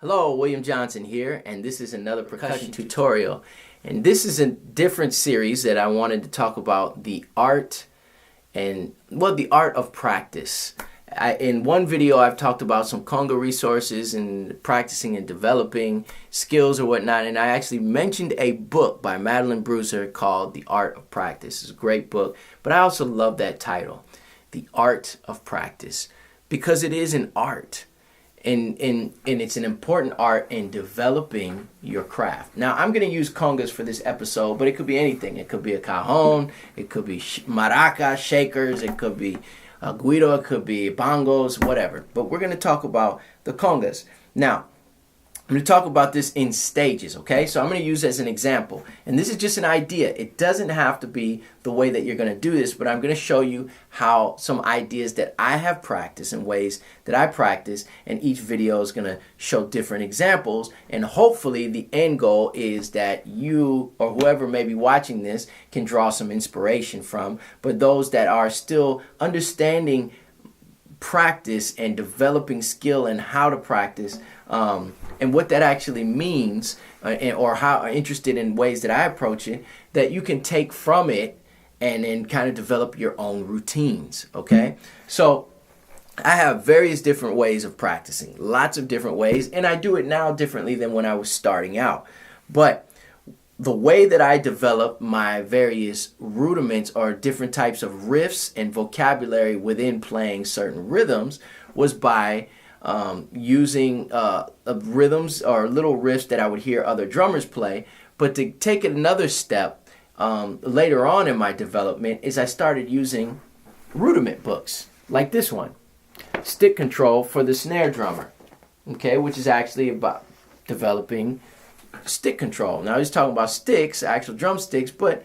Hello, William Johnson here, and this is another percussion tutorial. And this is a different series that I wanted to talk about the art of practice. In one video, I've talked about some conga resources and practicing and developing skills or whatnot, and I actually mentioned a book by Madeline Bruiser called The Art of Practice. It's a great book, but I also love that title, The Art of Practice, because it is an art. And it's an important art in developing your craft. Now, I'm going to use congas for this episode, but it could be anything. It could be a cajon, it could be maracas, shakers, it could be guido, it could be bongos, whatever. But we're going to talk about the congas. Now, I'm going to talk about this in stages, okay? So I'm going to use as an example. And this is just an idea. It doesn't have to be the way that you're going to do this, but I'm going to show you how some ideas that I have practiced and ways that I practice, and each video is going to show different examples. And hopefully the end goal is that you or whoever may be watching this can draw some inspiration from. But those that are still understanding practice and developing skill and how to practice, and what that actually means, or how interested in ways that I approach it, that you can take from it and then kind of develop your own routines, okay? So I have various different ways of practicing, lots of different ways, and I do it now differently than when I was starting out. But the way that I develop my various rudiments or different types of riffs and vocabulary within playing certain rhythms was by using rhythms or little riffs that I would hear other drummers play. But to take it another step, later on in my development is I started using rudiment books like this one, Stick Control for the Snare Drummer, okay, which is actually about developing stick control. Now he's talking about sticks, actual drumsticks, but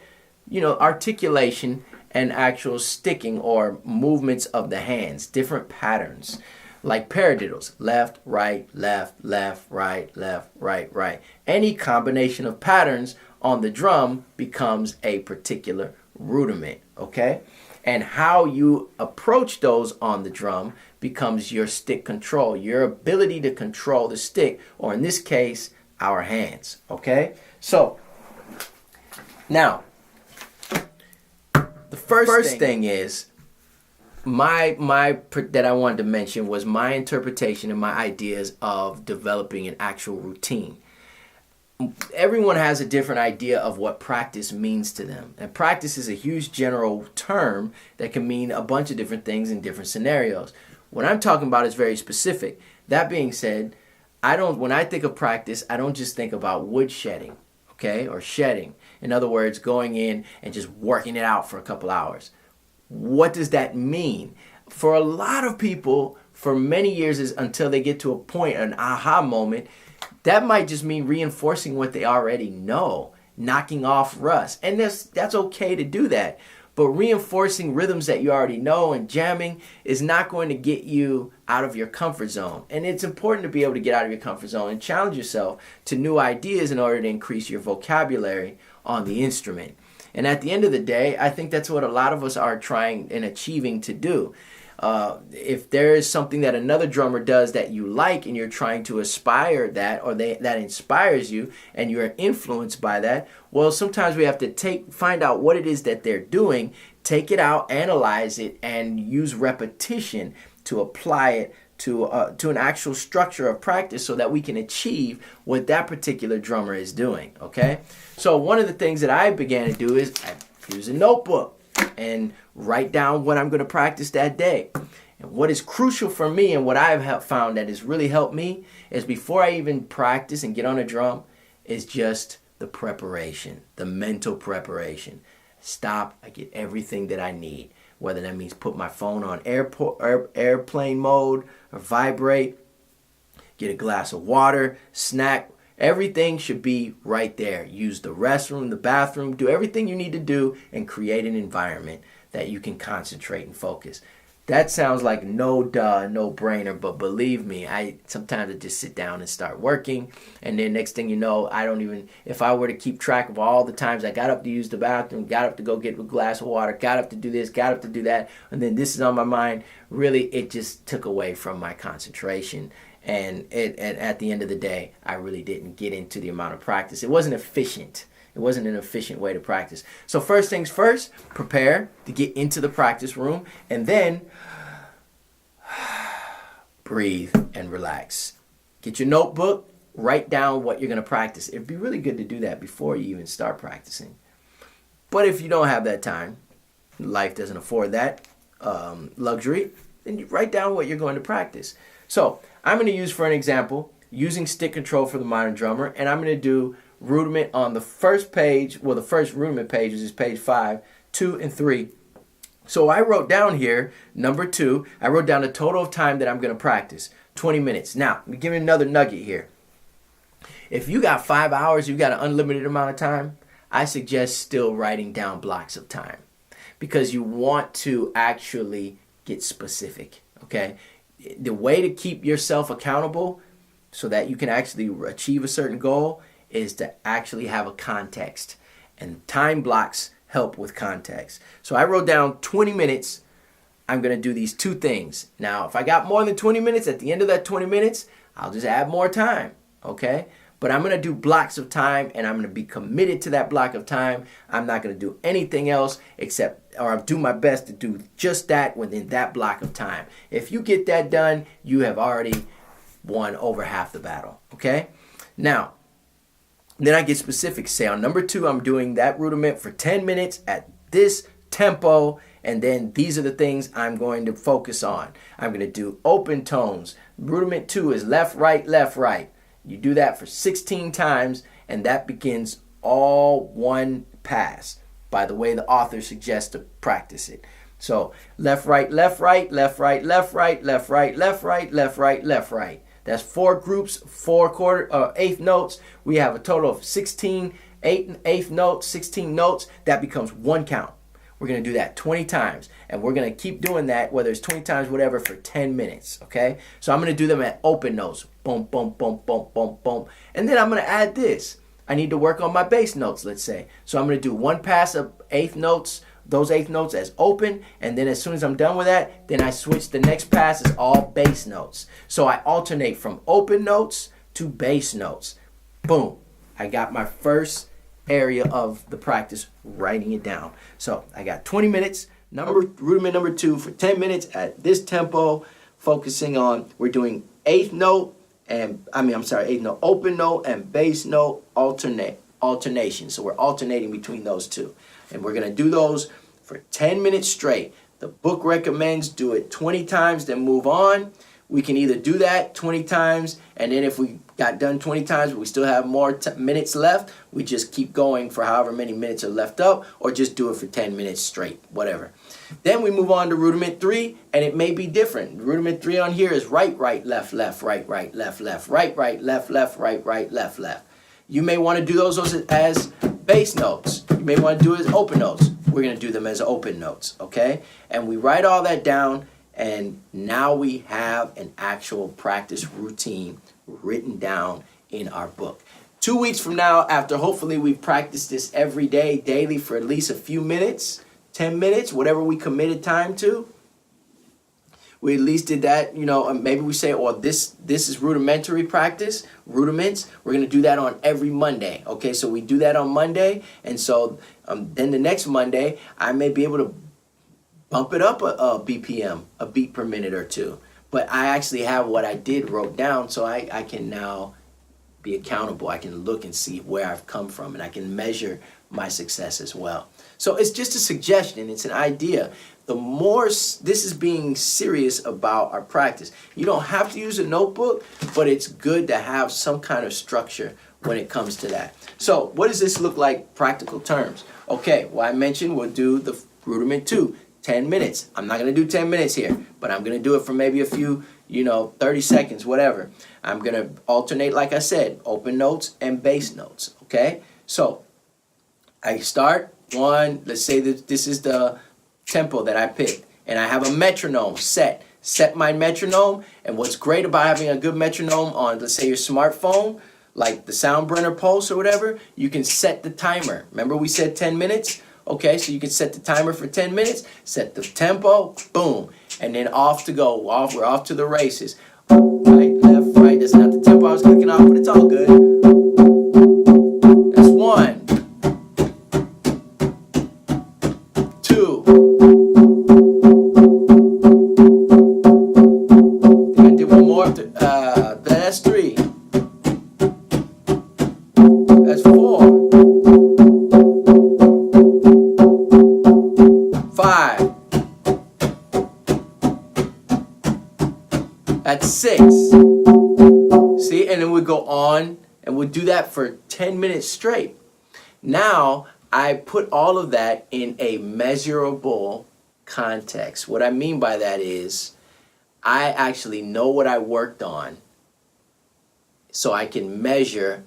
articulation and actual sticking or movements of the hands, different patterns. Like paradiddles, left, right, right, left, right. Any combination of patterns on the drum becomes a particular rudiment, okay? And how you approach those on the drum becomes your stick control, your ability to control the stick, or in this case, our hands, okay? So, now, the first thing is, that I wanted to mention was my interpretation and my ideas of developing an actual routine. Everyone has a different idea of what practice means to them. And practice is a huge general term that can mean a bunch of different things in different scenarios. What I'm talking about is very specific. That being said, when I think of practice, I don't just think about wood shedding, okay, or shedding. In other words, going in and just working it out for a couple hours. What does that mean? For a lot of people, for many years, is until they get to a point, an aha moment, that might just mean reinforcing what they already know, knocking off rust. And that's okay to do that. But reinforcing rhythms that you already know and jamming is not going to get you out of your comfort zone. And it's important to be able to get out of your comfort zone and challenge yourself to new ideas in order to increase your vocabulary on the instrument. And at the end of the day, I think that's what a lot of us are trying and achieving to do. If there is something that another drummer does that you like and you're trying to aspire that, or that inspires you and you're influenced by that, well, sometimes we have to find out what it is that they're doing, take it out, analyze it, and use repetition to apply it to an actual structure of practice so that we can achieve what that particular drummer is doing, okay? So one of the things that I began to do is I use a notebook and write down what I'm going to practice that day. And what is crucial for me and what I've found that has really helped me is before I even practice and get on a drum is just the preparation, the mental preparation. Stop, I get everything that I need. Whether that means put my phone on airplane mode or vibrate, get a glass of water, snack, everything should be right there. Use the restroom, the bathroom, do everything you need to do and create an environment that you can concentrate and focus. That sounds like no-brainer, but believe me, sometimes I just sit down and start working, and then next thing you know, if I were to keep track of all the times I got up to use the bathroom, got up to go get a glass of water, got up to do this, got up to do that, and then this is on my mind, really, it just took away from my concentration And at the end of the day, I really didn't get into the amount of practice. It wasn't efficient. It wasn't an efficient way to practice. So first things first, prepare to get into the practice room, and then breathe and relax. Get your notebook, write down what you're going to practice. It'd be really good to do that before you even start practicing. But if you don't have that time, life doesn't afford that luxury, then you write down what you're going to practice. So I'm going to use, for an example, using stick control for the modern drummer, and I'm going to do rudiment on the first page. Well, the first rudiment page is page 5, 2, and 3. So I wrote down here, number 2, I wrote down the total of time that I'm going to practice, 20 minutes. Now, let me give you another nugget here. If you got 5 hours, you got an unlimited amount of time, I suggest still writing down blocks of time, because you want to actually get specific, okay? The way to keep yourself accountable so that you can actually achieve a certain goal is to actually have a context. And time blocks help with context. So I wrote down 20 minutes. I'm going to do these 2 things. Now, if I got more than 20 minutes, at the end of that 20 minutes, I'll just add more time, okay? But I'm going to do blocks of time, and I'm going to be committed to that block of time. I'm not going to do anything else except, or I'll do my best to do just that within that block of time. If you get that done, you have already won over half the battle, okay? Now, then I get specific. Say on number 2, I'm doing that rudiment for 10 minutes at this tempo, and then these are the things I'm going to focus on. I'm going to do open tones. Rudiment 2 is left, right, left, right. You do that for 16 times, and that begins all one pass. By the way, the author suggests to practice it. So left, right, left, right, left, right, left, right, left, right, left, right, left, right, left, right. That's 4 groups, 4 eighth notes. We have a total of 16 eighth notes, 16 notes. That becomes 1 count. We're going to do that 20 times, and we're going to keep doing that, whether it's 20 times, whatever, for 10 minutes, okay? So I'm going to do them at open notes, boom, boom, boom, boom, boom, boom. And then I'm going to add this. I need to work on my bass notes, let's say. So I'm going to do 1 pass of eighth notes, those eighth notes as open, and then as soon as I'm done with that, then I switch. The next pass is all bass notes. So I alternate from open notes to bass notes. Boom. I got my first area of the practice, writing it down. So I got 20 minutes, rudiment number 2 for 10 minutes at this tempo, focusing on, we're doing eighth note, open note and bass note alternation. So we're alternating between those 2. And we're going to do those for 10 minutes straight. The book recommends do it 20 times, then move on. We can either do that 20 times, and then if we got done 20 times, but we still have more minutes left, we just keep going for however many minutes are left up, or just do it for 10 minutes straight, whatever. Then we move on to rudiment 3, and it may be different. Rudiment 3 on here is right, right, left, left, right, right, left, left, right, right, left, left, right, right, left, left. You may want to do those as bass notes. You may want to do it as open notes. We're going to do them as open notes, okay? And we write all that down, and now we have an actual practice routine written down in our book. 2 weeks from now, after hopefully we've practiced this every day, daily, for at least a few minutes, 10 minutes, whatever we committed time to, we at least did that, maybe we say, this is rudimentary practice, rudiments. We're going to do that on every Monday. Okay, so we do that on Monday. And so then the next Monday, I may be able to bump it up a BPM, a beat per minute or 2. But I actually have what I wrote down, so I can now be accountable. I can look and see where I've come from, and I can measure my success as well. So it's just a suggestion. It's an idea. The more this is being serious about our practice. You don't have to use a notebook, but it's good to have some kind of structure when it comes to that. So what does this look like, practical terms? Okay, well, I mentioned we'll do the rudiment 2, 10 minutes. I'm not going to do 10 minutes here, but I'm going to do it for maybe a few, 30 seconds, whatever. I'm going to alternate, like I said, open notes and bass notes, okay? So I start 1, let's say that this is the tempo that I picked, and I have a metronome set my metronome. And what's great about having a good metronome on, let's say, your smartphone, like the Soundburner Pulse or whatever, you can set the timer. Remember we said 10 minutes? Okay, so you can set the timer for 10 minutes, set the tempo, boom, and then off to go. We're off to the races. Right, left, tempo I was clicking off, but it's all good. That's 1, 2. I think I did one more. That's 3. That's 4. 5. That's 6. See, and then we go on, and we'll do that for 10 minutes straight. Now, I put all of that in a measurable context. What I mean by that is, I actually know what I worked on, so I can measure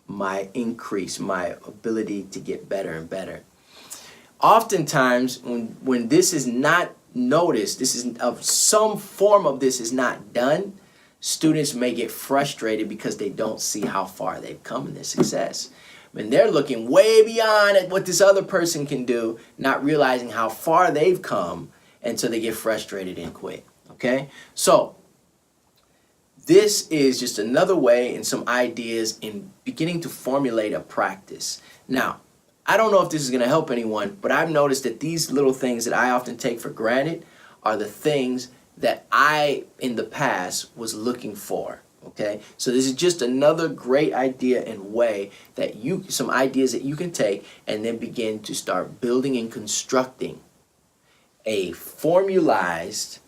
my increase, my ability to get better and better. Oftentimes, when this is not noticed, this is of some form of this is not done, students may get frustrated because they don't see how far they've come in their success. When they're looking way beyond at what this other person can do, not realizing how far they've come, and so they get frustrated and quit. Okay? So, this is just another way and some ideas in beginning to formulate a practice. Now, I don't know if this is going to help anyone, but I've noticed that these little things that I often take for granted are the things that I, in the past, was looking for. Okay? So this is just another great idea and way that some ideas that you can take and then begin to start building and constructing a formalized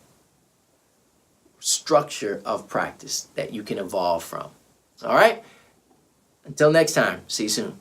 structure of practice that you can evolve from. All right? Until next time, see you soon.